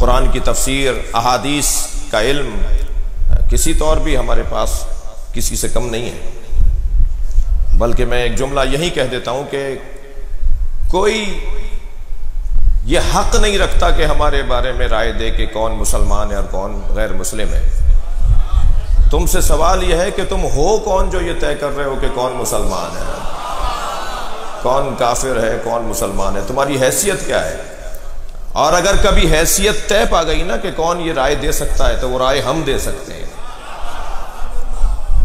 قرآن کی تفسیر، احادیث کا علم کسی طور بھی ہمارے پاس کسی سے کم نہیں ہے، بلکہ میں ایک جملہ یہی کہہ دیتا ہوں کہ کوئی یہ حق نہیں رکھتا کہ ہمارے بارے میں رائے دے کہ کون مسلمان ہے اور کون غیر مسلم ہے۔ تم سے سوال یہ ہے کہ تم ہو کون جو یہ طے کر رہے ہو کہ کون مسلمان ہے، کون کافر ہے، کون مسلمان ہے؟ تمہاری حیثیت کیا ہے؟ اور اگر کبھی حیثیت طے پا گئی نا کہ کون یہ رائے دے سکتا ہے تو وہ رائے ہم دے سکتے ہیں،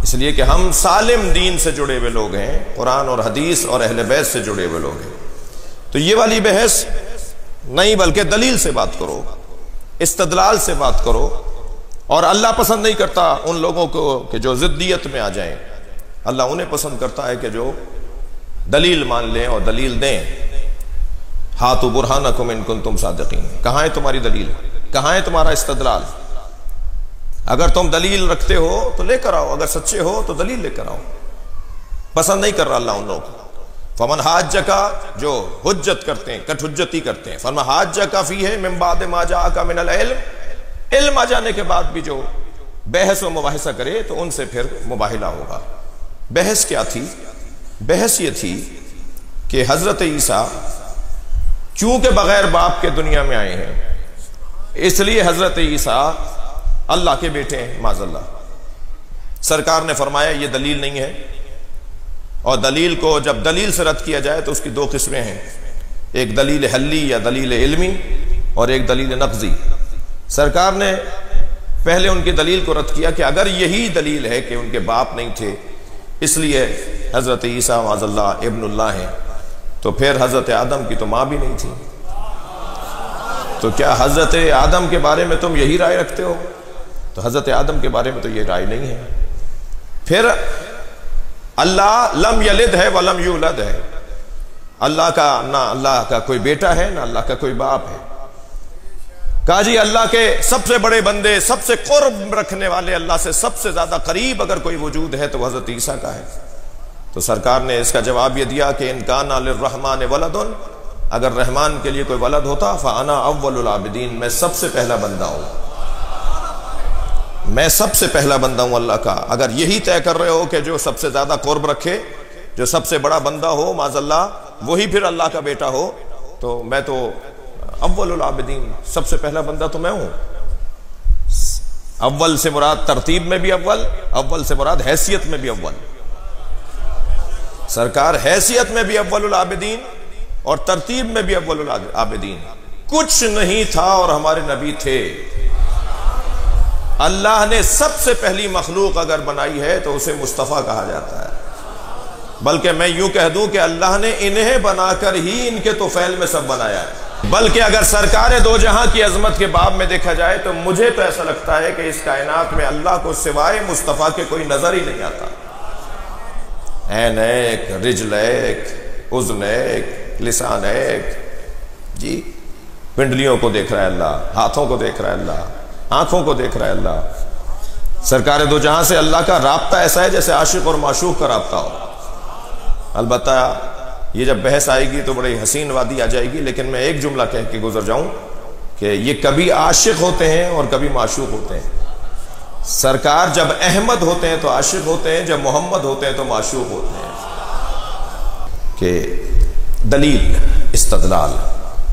اس لیے کہ ہم سالم دین سے جڑے ہوئے لوگ ہیں، قرآن اور حدیث اور اہل بیت سے جڑے ہوئے لوگ ہیں۔ تو یہ والی بحث نہیں، بلکہ دلیل سے بات کرو، استدلال سے بات کرو۔ اور اللہ پسند نہیں کرتا ان لوگوں کو کہ جو ضدیت میں آ جائیں، اللہ انہیں پسند کرتا ہے کہ جو دلیل مان لیں اور دلیل دیں۔ ہاتوا برہانکم ان کنتم صادقین، کہاں ہے تمہاری دلیل؟ کہاں ہے تمہارا استدلال؟ اگر تم دلیل رکھتے ہو تو لے کر آؤ، اگر سچے ہو تو دلیل لے کر آؤ۔ پسند نہیں کر رہا اللہ ان لوگوں کو۔ فمن حاجک، جو حجت کرتے ہیں، کٹ حجتی کرتے ہیں، فمن حاجک فیہ من بعد ما جاءک من العلم، علم آ جانے کے بعد بھی جو بحث و مباحثہ کرے تو ان سے پھر مباہلہ ہوگا۔ بحث کیا تھی؟ بحث یہ تھی کہ حضرت عیسیٰ چونکہ بغیر باپ کے دنیا میں آئے ہیں، اس لیے حضرت عیسیٰ اللہ کے بیٹے ہیں، معاذ اللہ۔ سرکار نے فرمایا یہ دلیل نہیں ہے، اور دلیل کو جب دلیل سے رد کیا جائے تو اس کی دو قسمیں ہیں، ایک دلیل حلی یا دلیل علمی اور ایک دلیل نقضی۔ سرکار نے پہلے ان کی دلیل کو رد کیا کہ اگر یہی دلیل ہے کہ ان کے باپ نہیں تھے اس لیے حضرت عیسیٰ معاذ اللہ ابن اللہ ہیں، تو پھر حضرت آدم کی تو ماں بھی نہیں تھی، تو کیا حضرت آدم کے بارے میں تم یہی رائے رکھتے ہو؟ تو حضرت آدم کے بارے میں تو یہ رائے نہیں ہے۔ پھر اللہ لم یلد ہے ولم یولد ہے، اللہ کا نہ اللہ کا کوئی بیٹا ہے نہ اللہ کا کوئی باپ ہے۔ کہا جی اللہ کے سب سے بڑے بندے، سب سے قرب رکھنے والے، اللہ سے سب سے زیادہ قریب اگر کوئی وجود ہے تو حضرت عیسیٰ کا ہے۔ تو سرکار نے اس کا جواب یہ دیا کہ ان کان للرحمن ولد، اگر رحمان کے لیے کوئی ولد ہوتا فانا اول العابدین، میں سب سے پہلا بندہ ہوں، میں سب سے پہلا بندہ ہوں اللہ کا۔ اگر یہی طے کر رہے ہو کہ جو سب سے زیادہ قرب رکھے، جو سب سے بڑا بندہ ہو معاذ اللہ، وہی پھر اللہ کا بیٹا ہو، تو میں تو اول العابدین، سب سے پہلا بندہ تو میں ہوں۔ اول سے مراد ترتیب میں بھی اول، اول سے مراد حیثیت میں بھی اول۔ سرکار حیثیت میں بھی اول العابدین اور ترتیب میں بھی اول العابدین۔ کچھ نہیں تھا اور ہمارے نبی تھے۔ اللہ نے سب سے پہلی مخلوق اگر بنائی ہے تو اسے مصطفیٰ کہا جاتا ہے، بلکہ میں یوں کہہ دوں کہ اللہ نے انہیں بنا کر ہی ان کے طفیل میں سب بنایا ہے۔ بلکہ اگر سرکار دو جہاں کی عظمت کے باب میں دیکھا جائے تو مجھے تو ایسا لگتا ہے کہ اس کائنات میں اللہ کو سوائے مصطفیٰ کے کوئی نظر ہی نہیں آتا۔ عین ایک، رجل ایک، اذن ایک، لسان ایک، جی پنڈلیوں کو دیکھ رہا ہے اللہ، ہاتھوں کو دیکھ رہا ہے اللہ، آنکھوں کو دیکھ رہا ہے اللہ۔ سرکار دو جہاں سے اللہ کا رابطہ ایسا ہے جیسے عاشق اور معشوق کا رابطہ ہو۔ البتہ یہ جب بحث آئے گی تو بڑی حسین وادی آ جائے گی، لیکن میں ایک جملہ کہہ کے گزر جاؤں کہ یہ کبھی عاشق ہوتے ہیں اور کبھی معشوق ہوتے ہیں۔ سرکار جب احمد ہوتے ہیں تو عاشق ہوتے ہیں، جب محمد ہوتے ہیں تو معشوق ہوتے ہیں۔ کہ دلیل، استدلال،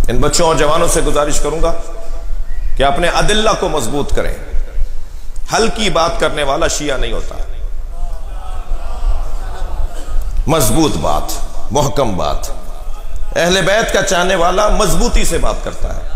ان بچوں اور جوانوں سے گزارش کروں گا کہ اپنے ادلہ کو مضبوط کریں۔ ہلکی بات کرنے والا شیعہ نہیں ہوتا، مضبوط بات، محکم بات۔ اہل بیت کا چاہنے والا مضبوطی سے بات کرتا ہے۔